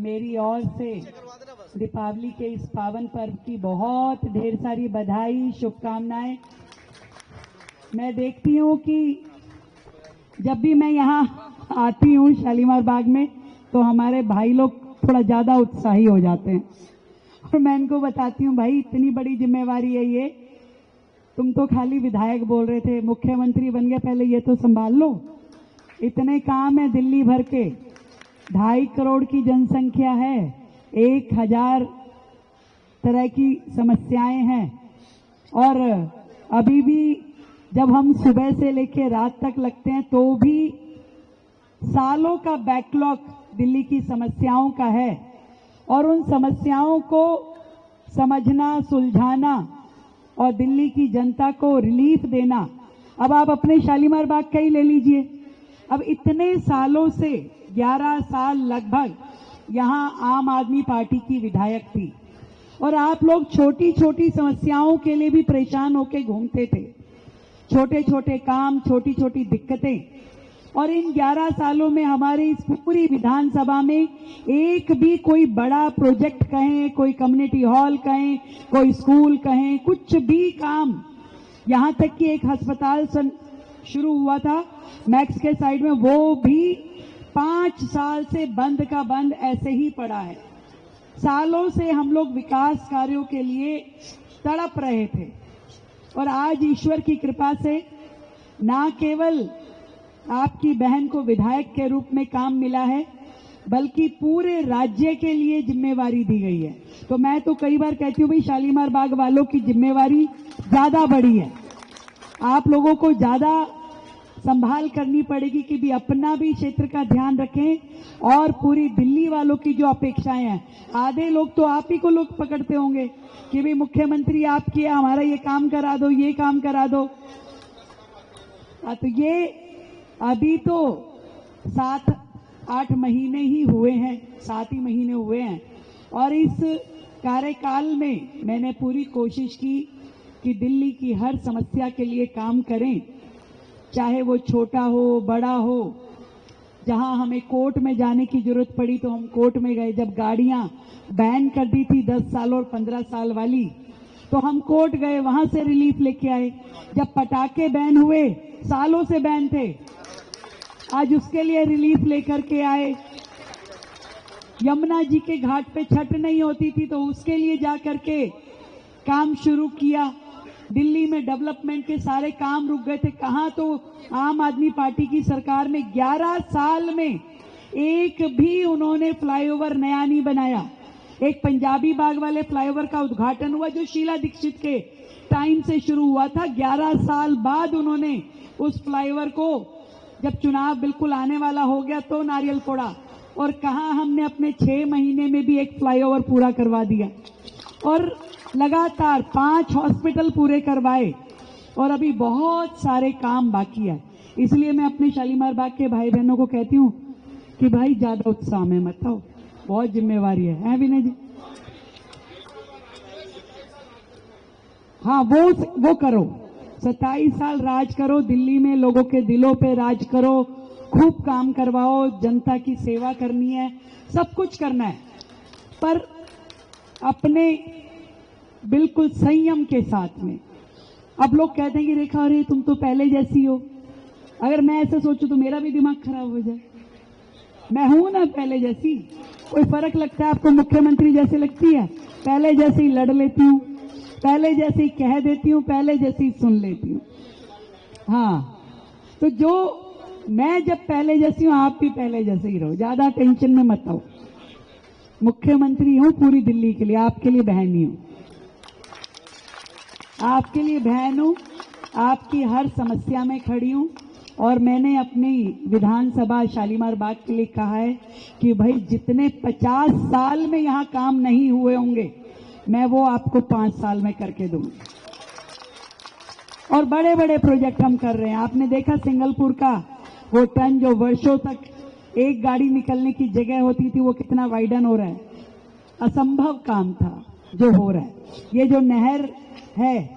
मेरी ओर से दीपावली के इस पावन पर्व की बहुत ढेर सारी बधाई, शुभकामनाएं। मैं देखती हूँ कि जब भी मैं यहाँ आती हूँ शालीमार बाग में, तो हमारे भाई लोग थोड़ा ज्यादा उत्साही हो जाते हैं और मैं इनको बताती हूँ, भाई इतनी बड़ी जिम्मेवारी है ये, तुम तो खाली विधायक बोल रहे थे, मुख्यमंत्री बन गए, पहले ये तो संभाल लो। इतने काम है दिल्ली भर के, 2.5 करोड़ की जनसंख्या है, 1000 तरह की समस्याएं हैं और अभी भी जब हम सुबह से लेकर रात तक लगते हैं तो भी सालों का बैकलॉग दिल्ली की समस्याओं का है और उन समस्याओं को समझना, सुलझाना और दिल्ली की जनता को रिलीफ देना। अब आप अपने शालीमार बाग का ही ले लीजिए, अब इतने सालों से 11 साल लगभग यहां आम आदमी पार्टी की विधायक थी और आप लोग छोटी छोटी समस्याओं के लिए भी परेशान होकर घूमते थे, छोटे छोटे काम, छोटी छोटी दिक्कतें। और इन 11 सालों में हमारी इस पूरी विधानसभा में एक भी कोई बड़ा प्रोजेक्ट कहें, कोई कम्युनिटी हॉल कहें, कोई स्कूल कहें, कुछ भी काम, यहां तक कि एक अस्पताल शुरू हुआ था मैक्स के साइड में, वो भी 5 साल से बंद का बंद ऐसे ही पड़ा है। सालों से हम लोग विकास कार्यों के लिए तड़प रहे थे और आज ईश्वर की कृपा से ना केवल आपकी बहन को विधायक के रूप में काम मिला है, बल्कि पूरे राज्य के लिए जिम्मेवारी दी गई है। तो मैं तो कई बार कहती हूँ, भाई शालीमार बाग वालों की जिम्मेवारी ज्यादा बड़ी है, आप लोगों को ज्यादा संभाल करनी पड़ेगी कि भी अपना भी क्षेत्र का ध्यान रखें और पूरी दिल्ली वालों की जो अपेक्षाएं हैं। आधे लोग तो आप ही को लोग पकड़ते होंगे कि भाई मुख्यमंत्री आप किया, हमारा ये काम करा दो, ये काम करा दो। तो ये अभी तो 7-8 महीने ही हुए हैं, 7 ही महीने हुए हैं और इस कार्यकाल में मैंने पूरी कोशिश की कि दिल्ली की हर समस्या के लिए काम करें, चाहे वो छोटा हो, बड़ा हो। जहां हमें कोर्ट में जाने की जरूरत पड़ी तो हम कोर्ट में गए, जब गाड़ियां बैन कर दी थी 10 साल और 15 साल वाली, तो हम कोर्ट गए, वहां से रिलीफ लेके आए। जब पटाखे बैन हुए, सालों से बैन थे, आज उसके लिए रिलीफ लेकर के आए। यमुना जी के घाट पे छठ नहीं होती थी तो उसके लिए जाकर के काम शुरू किया। दिल्ली में डेवलपमेंट के सारे काम रुक गए थे, कहां तो आम आदमी पार्टी की सरकार में 11 साल में एक भी उन्होंने फ्लाईओवर नया नहीं बनाया। एक पंजाबी बाग वाले फ्लाईओवर का उद्घाटन हुआ जो शीला दीक्षित के टाइम से शुरू हुआ था, 11 साल बाद उन्होंने उस फ्लाईओवर को, जब चुनाव बिल्कुल आने वाला हो गया तो नारियल फोड़ा और कहा हमने अपने 6 महीने में भी एक फ्लाईओवर पूरा करवा दिया और लगातार 5 हॉस्पिटल पूरे करवाए और अभी बहुत सारे काम बाकी है। इसलिए मैं अपने शालीमार बाग के भाई बहनों को कहती हूँ कि भाई ज्यादा उत्साह में मत आओ, बहुत जिम्मेवारी है विनय जी। हाँ, वो करो, 27 साल राज करो, दिल्ली में लोगों के दिलों पे राज करो, खूब काम करवाओ, जनता की सेवा करनी है, सब कुछ करना है, पर अपने बिल्कुल संयम के साथ में। अब लोग कहते हैं कि रेखा अरे तुम तो पहले जैसी हो, अगर मैं ऐसे सोचूं तो मेरा भी दिमाग खराब हो जाए। मैं हूं ना पहले जैसी, कोई फर्क लगता है आपको? मुख्यमंत्री जैसे लगती है? पहले जैसे ही लड़ लेती हूं, पहले जैसे ही कह देती हूं, पहले जैसे ही सुन लेती हूं। हाँ, तो जो मैं जब पहले जैसी हूं, आप भी पहले जैसे ही रहो, ज्यादा टेंशन में मत आओ। मुख्यमंत्री हूं पूरी दिल्ली के लिए, आपके लिए बहन ही हूं, आपके लिए बहन हूं, आपकी हर समस्या में खड़ी हूं। और मैंने अपनी विधानसभा शालीमार बाग के लिए कहा है कि भाई जितने 50 साल में यहां काम नहीं हुए होंगे, मैं वो आपको 5 साल में करके दूंगी। और बड़े बड़े प्रोजेक्ट हम कर रहे हैं। आपने देखा सिंगलपुर का वो टन जो वर्षों तक एक गाड़ी निकलने की जगह होती थी, वो कितना वाइडन हो रहा है। असंभव काम था जो हो रहा है। ये जो नहर है,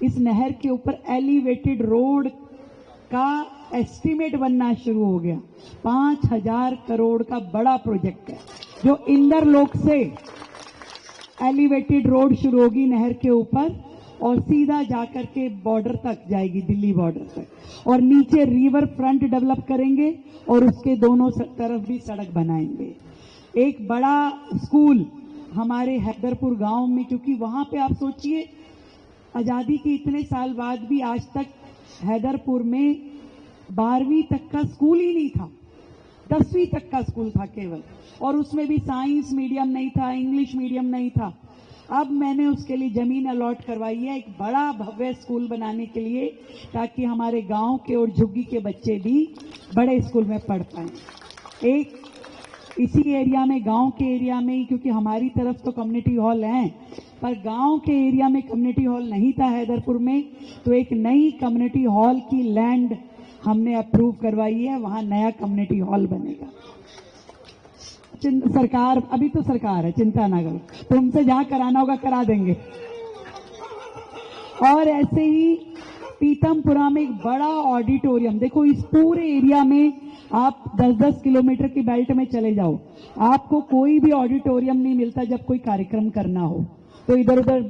इस नहर के ऊपर एलिवेटेड रोड का एस्टीमेट बनना शुरू हो गया। 5,000 करोड़ का बड़ा प्रोजेक्ट है जो इंदरलोक से एलिवेटेड रोड शुरू होगी नहर के ऊपर और सीधा जाकर के बॉर्डर तक जाएगी, दिल्ली बॉर्डर तक, और नीचे रिवर फ्रंट डेवलप करेंगे और उसके दोनों तरफ भी सड़क बनाएंगे। एक बड़ा स्कूल हमारे हैदरपुर गांव में, क्योंकि वहां पे आप सोचिए आजादी के इतने साल बाद भी आज तक हैदरपुर में 12वीं तक का स्कूल ही नहीं था, 10वीं तक का स्कूल था केवल, और उसमें भी साइंस मीडियम नहीं था, इंग्लिश मीडियम नहीं था। अब मैंने उसके लिए जमीन अलॉट करवाई है एक बड़ा भव्य स्कूल बनाने के लिए, ताकि हमारे गांव के और झुग्गी के बच्चे भी बड़े स्कूल में पढ़ पाएं। एक इसी एरिया में, गांव के एरिया में ही, क्योंकि हमारी तरफ तो कम्युनिटी हॉल हैं, पर गांव के एरिया में कम्युनिटी हॉल नहीं था हैदरपुर में, तो एक नई कम्युनिटी हॉल की लैंड हमने अप्रूव करवाई है, वहां नया कम्युनिटी हॉल बनेगा। सरकार, अभी तो सरकार है, चिंता ना करो, तुमसे जहां कराना होगा करा देंगे। और ऐसे ही पीतमपुरा में एक बड़ा ऑडिटोरियम, देखो इस पूरे एरिया में आप 10-10 किलोमीटर की बेल्ट में चले जाओ, आपको कोई भी ऑडिटोरियम नहीं मिलता। जब कोई कार्यक्रम करना हो तो इधर उधर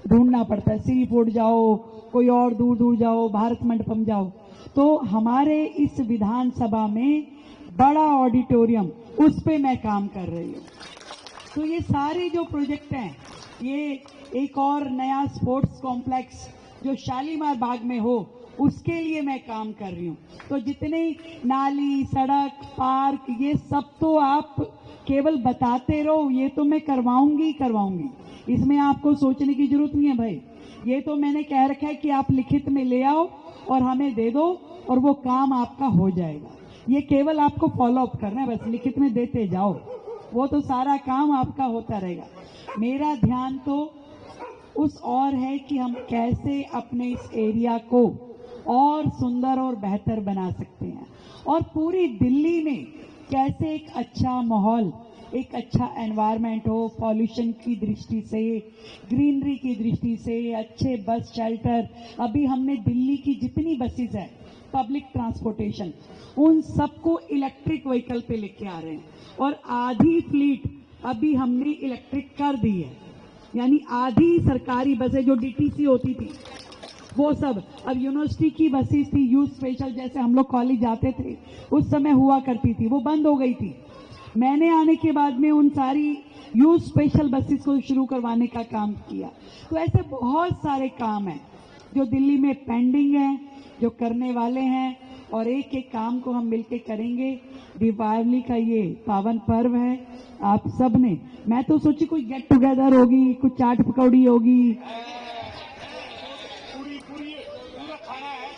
ढूंढना पड़ता है, सी फूड जाओ, कोई और दूर दूर जाओ, भारत मंडपम जाओ। तो हमारे इस विधानसभा में बड़ा ऑडिटोरियम, उस पे मैं काम कर रही हूँ। तो ये सारे जो प्रोजेक्ट हैं, ये एक और नया स्पोर्ट्स कॉम्प्लेक्स जो शालीमार बाग में हो, उसके लिए मैं काम कर रही हूँ। तो जितने नाली, सड़क, पार्क, ये सब तो आप केवल बताते रहो, ये तो मैं करवाऊंगी। इसमें आपको सोचने की जरूरत नहीं है भाई, ये तो मैंने कह रखा है कि आप लिखित में ले आओ और हमें दे दो और वो काम आपका हो जाएगा। ये केवल आपको फॉलो अप करना है, बस लिखित में देते जाओ, वो तो सारा काम आपका होता रहेगा। मेरा ध्यान तो उस और है कि हम कैसे अपने इस एरिया को और सुंदर और बेहतर बना सकते हैं, और पूरी दिल्ली में कैसे एक अच्छा माहौल, एक अच्छा एनवायरनमेंट हो, पॉल्यूशन की दृष्टि से, ग्रीनरी की दृष्टि से, अच्छे बस शेल्टर। अभी हमने दिल्ली की जितनी बसेस है पब्लिक ट्रांसपोर्टेशन, उन सबको इलेक्ट्रिक व्हीकल पे लेके आ रहे हैं, और आधी फ्लीट अभी हमने इलेक्ट्रिक कर दी है। यानी आधी सरकारी बसें जो डीटीसी होती थी वो सब अब यूनिवर्सिटी की बसेस थी, यूथ स्पेशल, जैसे हम लोग कॉलेज जाते थे उस समय हुआ करती थी, वो बंद हो गई थी। मैंने आने के बाद में उन सारी यूथ स्पेशल बसेस को शुरू करवाने का काम किया। तो ऐसे बहुत सारे काम हैं जो दिल्ली में पेंडिंग हैं, जो करने वाले हैं, और एक एक काम को हम मिलकर करेंगे। दीपावली का ये पावन पर्व है, आप सब ने, मैं तो सोची कोई गेट टुगेदर होगी, कुछ चाट पकौड़ी होगी,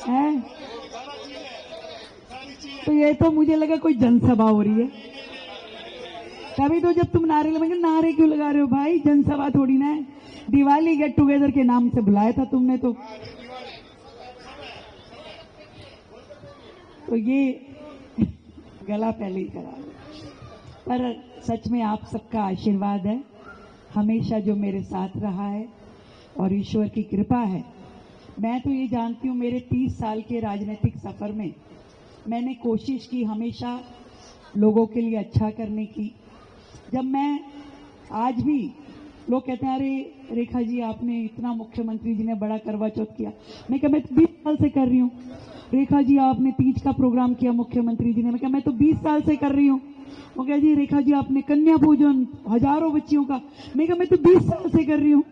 है? तो ये तो मुझे लगा कोई जनसभा हो रही है। तभी तो जब तुम नारे लगाएंगे, नारे क्यों लगा रहे हो भाई, जनसभा थोड़ी ना है, दिवाली गेट टुगेदर के नाम से बुलाया था तुमने तो ये गला पहले ही करा। पर सच में आप सबका आशीर्वाद है हमेशा जो मेरे साथ रहा है, और ईश्वर की कृपा है। मैं तो ये जानती हूँ, मेरे 30 साल के राजनीतिक सफर में मैंने कोशिश की हमेशा लोगों के लिए अच्छा करने की। जब मैं आज भी, लोग कहते हैं अरे रेखा जी आपने इतना, मुख्यमंत्री जी ने बड़ा करवा चौथ किया, मैं कहा मैं तो 20 साल से कर रही हूँ। रेखा जी आपने तीज का प्रोग्राम किया मुख्यमंत्री जी ने, मैं कहा मैं तो 20 साल से कर रही हूँ। वो कहा जी रेखा जी आपने कन्या पूजन हजारों बच्चियों का, मैं कहा मैं तो 20 साल से कर रही हूँ।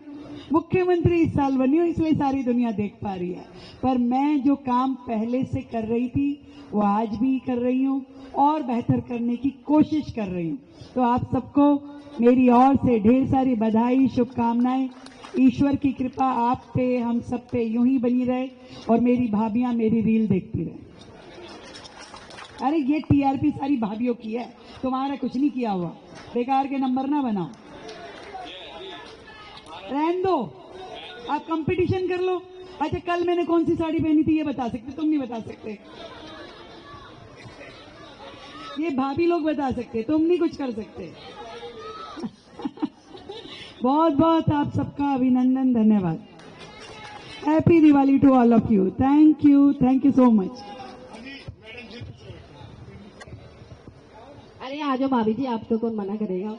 मुख्यमंत्री इस साल बनी हो इसलिए सारी दुनिया देख पा रही है, पर मैं जो काम पहले से कर रही थी वो आज भी कर रही हूँ और बेहतर करने की कोशिश कर रही हूँ। तो आप सबको मेरी ओर से ढेर सारी बधाई, शुभकामनाएं। ईश्वर की कृपा आप पे, हम सब पे यूं ही बनी रहे, और मेरी भाभियां मेरी रील देखती रहे। अरे ये टीआरपी सारी भाभीियों की है, तुम्हारा कुछ नहीं किया हुआ, बेकार के नंबर ना बनाओ, रहने दो, आप कंपटीशन कर लो। अच्छा कल मैंने कौन सी साड़ी पहनी थी ये बता सकते, तुम नहीं बता सकते, ये भाभी लोग बता सकते, तुम नहीं कुछ कर सकते। बहुत बहुत आप सबका अभिनंदन, धन्यवाद। Happy Diwali to all of you, thank you so much. आ जाओ भाभी जी, आपको कौन मना करेगा।